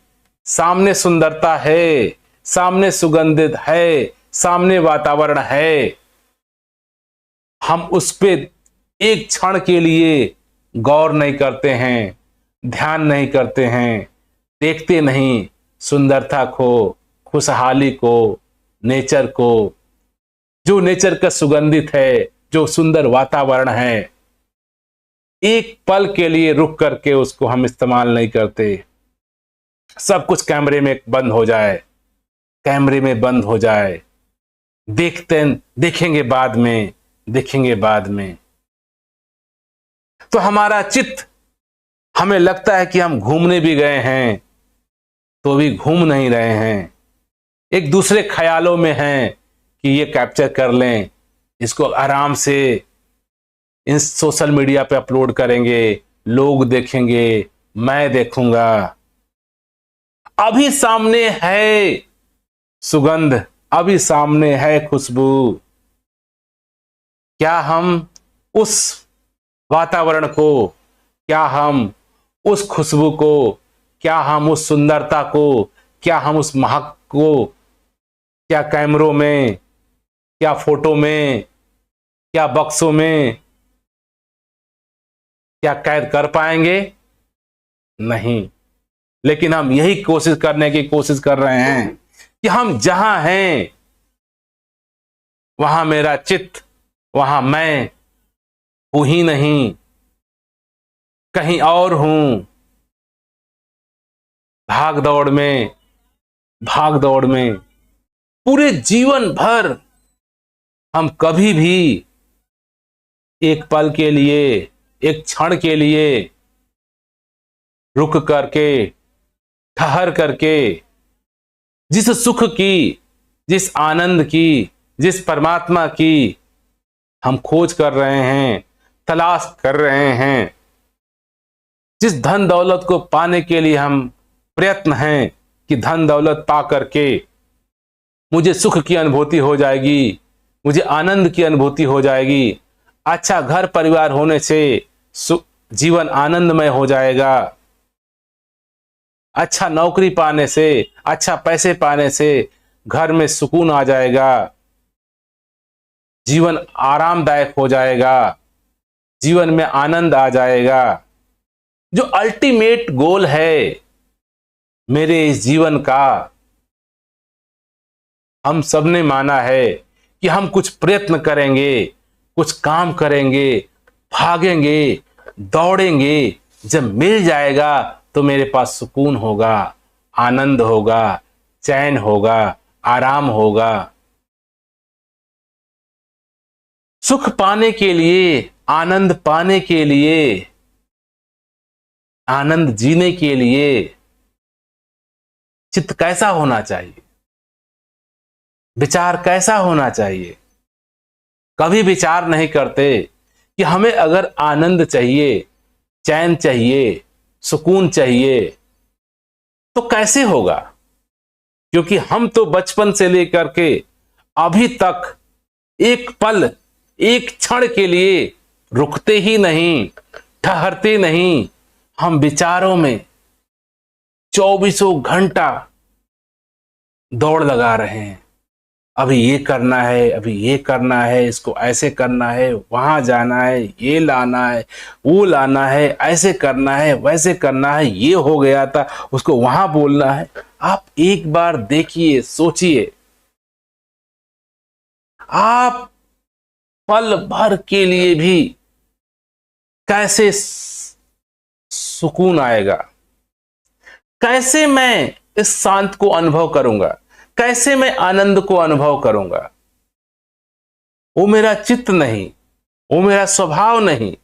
सामने सुंदरता है, सामने सुगंधित है, सामने वातावरण है, हम उस पे एक क्षण के लिए गौर नहीं करते हैं, ध्यान नहीं करते हैं, देखते नहीं सुंदरता को, खुशहाली को, नेचर को। जो नेचर का सुगंधित है, जो सुंदर वातावरण है, एक पल के लिए रुक करके उसको हम इस्तेमाल नहीं करते। सब कुछ कैमरे में बंद हो जाए, कैमरे में बंद हो जाए, देखेंगे बाद में, देखेंगे बाद में। तो हमारा चित्त, हमें लगता है कि हम घूमने भी गए हैं तो भी घूम नहीं रहे हैं, एक दूसरे ख्यालों में हैं कि ये कैप्चर कर लें, इसको आराम से इन सोशल मीडिया पे अपलोड करेंगे, लोग देखेंगे, मैं देखूंगा। अभी सामने है सुगंध, अभी सामने है खुशबू। क्या हम उस वातावरण को, क्या हम उस खुशबू को, क्या हम उस सुंदरता को, क्या हम उस महक को, क्या कैमरों में, क्या फोटो में, क्या बक्सों में, क्या कैद कर पाएंगे? नहीं। लेकिन हम यही कोशिश करने की कोशिश कर रहे हैं कि हम जहां हैं वहां मेरा चित्त, वहां मैं हूं ही नहीं, कहीं और हूं। भाग दौड़ में, भाग दौड़ में पूरे जीवन भर हम कभी भी एक पल के लिए, एक क्षण के लिए रुक करके, ठहर करके, जिस सुख की, जिस आनंद की, जिस परमात्मा की हम खोज कर रहे हैं, तलाश कर रहे हैं, जिस धन दौलत को पाने के लिए हम प्रयत्न हैं कि धन दौलत पा करके मुझे सुख की अनुभूति हो जाएगी, मुझे आनंद की अनुभूति हो जाएगी, अच्छा घर परिवार होने से जीवन आनंदमय हो जाएगा, अच्छा नौकरी पाने से, अच्छा पैसे पाने से घर में सुकून आ जाएगा, जीवन आरामदायक हो जाएगा, जीवन में आनंद आ जाएगा। जो अल्टीमेट गोल है मेरे इस जीवन का, हम सबने माना है कि हम कुछ प्रयत्न करेंगे, कुछ काम करेंगे, भागेंगे, दौड़ेंगे, जब मिल जाएगा तो मेरे पास सुकून होगा, आनंद होगा, चैन होगा, आराम होगा। सुख पाने के लिए, आनंद पाने के लिए, आनंद जीने के लिए चित्त कैसा होना चाहिए, विचार कैसा होना चाहिए? कभी विचार नहीं करते कि हमें अगर आनंद चाहिए, चैन चाहिए, सुकून चाहिए तो कैसे होगा? क्योंकि हम तो बचपन से लेकर के अभी तक एक पल, एक क्षण के लिए रुकते ही नहीं, ठहरते नहीं। हम विचारों में चौबीसों घंटा दौड़ लगा रहे हैं। अभी ये करना है, अभी ये करना है, इसको ऐसे करना है, वहां जाना है, ये लाना है, वो लाना है, ऐसे करना है, वैसे करना है, ये हो गया था, उसको वहां बोलना है। आप एक बार देखिए, सोचिए, आप पल भर के लिए भी कैसे सुकून आएगा, कैसे मैं इस शांत को अनुभव करूंगा, कैसे मैं आनंद को अनुभव करूंगा? वो मेरा चित्त नहीं, वो मेरा स्वभाव नहीं,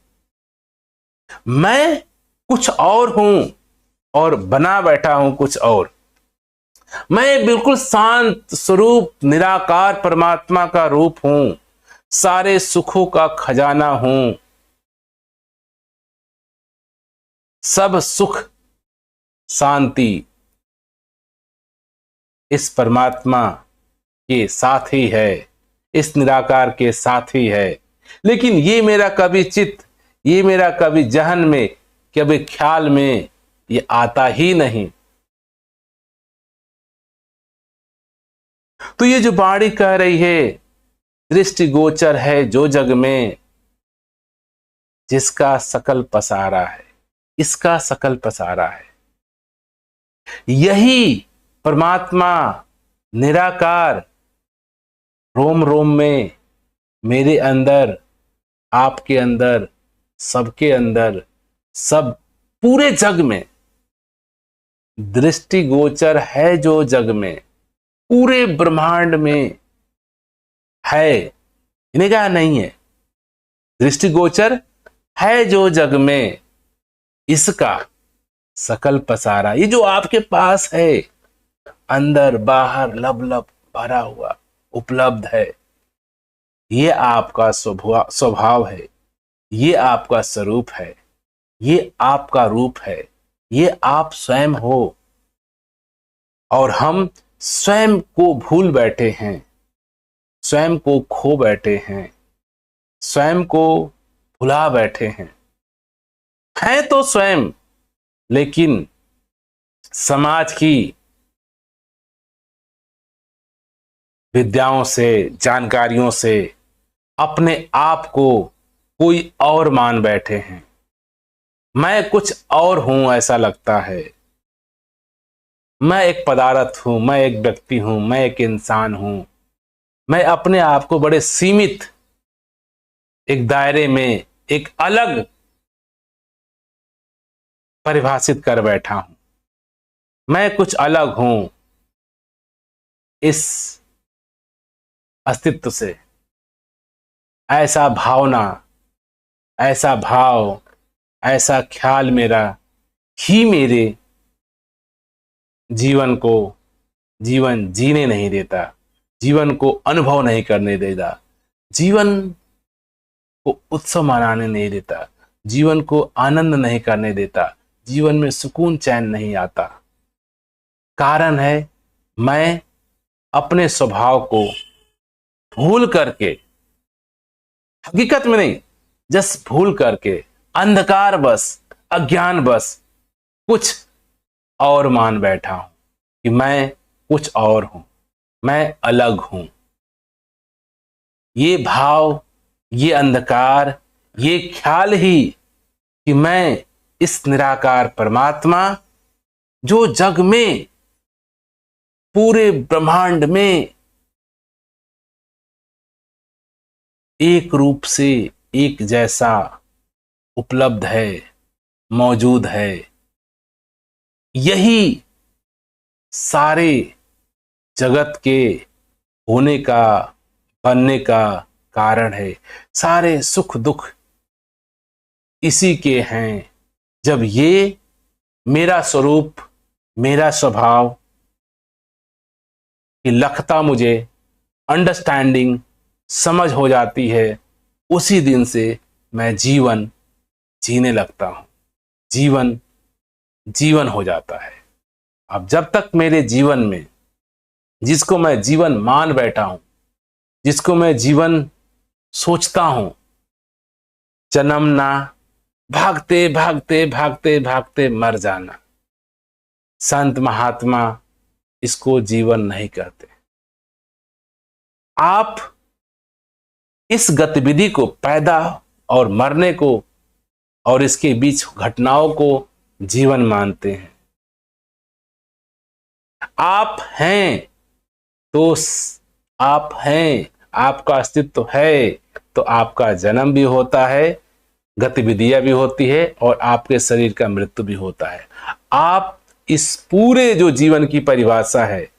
मैं कुछ और हूं और बना बैठा हूं कुछ और। मैं बिल्कुल शांत स्वरूप निराकार परमात्मा का रूप हूं, सारे सुखों का खजाना हूं, सब सुख शांति इस परमात्मा के साथ ही है, इस निराकार के साथ ही है। लेकिन ये मेरा कभी चित्त, ये मेरा कभी जहन में, कभी ख्याल में ये आता ही नहीं। तो ये जो बाणी कह रही है, दृष्टि गोचर है जो जग में, जिसका सकल पसारा है, इसका सकल पसारा है। यही परमात्मा निराकार रोम रोम में, मेरे अंदर, आपके अंदर, सबके अंदर, सब पूरे जग में दृष्टि गोचर है जो जग में, पूरे ब्रह्मांड में है, निगाह नहीं है। दृष्टिगोचर है जो जग में, इसका सकल पसारा। ये जो आपके पास है, अंदर बाहर लब लब भरा हुआ उपलब्ध है, ये आपका स्वभाव है, ये आपका स्वरूप है, ये आपका रूप है, ये आप स्वयं हो। और हम स्वयं को भूल बैठे हैं, स्वयं को खो बैठे हैं, स्वयं को भुला बैठे हैं तो स्वयं, लेकिन समाज की विद्याओं से, जानकारियों से अपने आप को कोई और मान बैठे हैं। मैं कुछ और हूं ऐसा लगता है। मैं एक पदार्थ हूं, मैं एक व्यक्ति हूं, मैं एक इंसान हूं। मैं अपने आप को बड़े सीमित एक दायरे में, एक अलग परिभाषित कर बैठा हूं। मैं कुछ अलग हूं इस अस्तित्व से। ऐसा भावना, ऐसा भाव, ऐसा ख्याल मेरा ही मेरे जीवन को जीवन जीने नहीं देता, जीवन को अनुभव नहीं करने देता, जीवन को उत्सव मनाने नहीं देता, जीवन को आनंद नहीं करने देता, जीवन में सुकून चैन नहीं आता। कारण है मैं अपने स्वभाव को भूल करके, हकीकत में नहीं, जस्ट भूल करके, अंधकार बस, अज्ञान बस कुछ और मान बैठा हूं कि मैं कुछ और हूं, मैं अलग हूं। ये भाव, ये अंधकार, ये ख्याल ही कि मैं इस निराकार परमात्मा जो जग में, पूरे ब्रह्मांड में एक रूप से एक जैसा उपलब्ध है, मौजूद है, यही सारे जगत के होने का, बनने का कारण है। सारे सुख दुख इसी के हैं। जब ये मेरा स्वरूप, मेरा स्वभाव की लखता मुझे अंडरस्टैंडिंग, समझ हो जाती है, उसी दिन से मैं जीवन जीने लगता हूं। जीवन जीवन हो जाता है। अब जब तक मेरे जीवन में, जिसको मैं जीवन मान बैठा हूं, जिसको मैं जीवन सोचता हूं, जन्मना, भागते भागते भागते भागते मर जाना, संत महात्मा इसको जीवन नहीं कहते। आप इस गतिविधि को, पैदा और मरने को और इसके बीच घटनाओं को जीवन मानते हैं। आप हैं तो आप हैं, आपका अस्तित्व है तो आपका जन्म भी होता है, गतिविधियां भी होती है और आपके शरीर का मृत्यु भी होता है। आप इस पूरे जो जीवन की परिभाषा है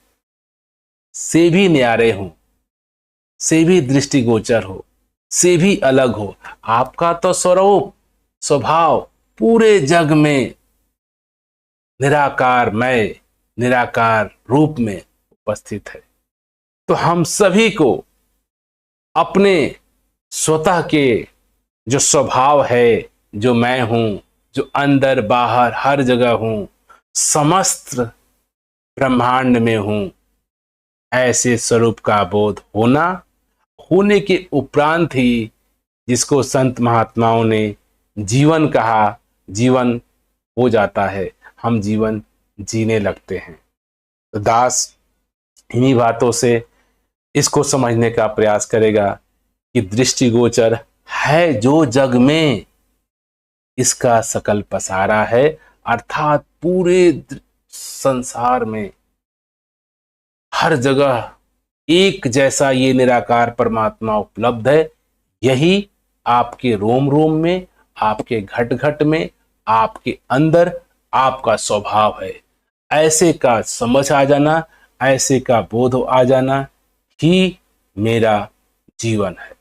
से भी न्यारे हो, से भी दृष्टिगोचर हो, से भी अलग हो। आपका तो स्वरूप, स्वभाव पूरे जग में निराकार मय, निराकार रूप में उपस्थित है। तो हम सभी को अपने स्वतः के जो स्वभाव है, जो मैं हूं, जो अंदर बाहर हर जगह हूं, समस्त ब्रह्मांड में हूं, ऐसे स्वरूप का बोध होने के उपरांत ही, जिसको संत महात्माओं ने जीवन कहा, जीवन हो जाता है, हम जीवन जीने लगते हैं। तो दास इन्हीं बातों से इसको समझने का प्रयास करेगा कि दृष्टिगोचर है जो जग में, इसका सकल पसारा है। अर्थात पूरे संसार में हर जगह एक जैसा ये निराकार परमात्मा उपलब्ध है। यही आपके रोम रोम में, आपके घट घट में, आपके अंदर आपका स्वभाव है। ऐसे का समझ आ जाना, ऐसे का बोध आ जाना ही मेरा जीवन है।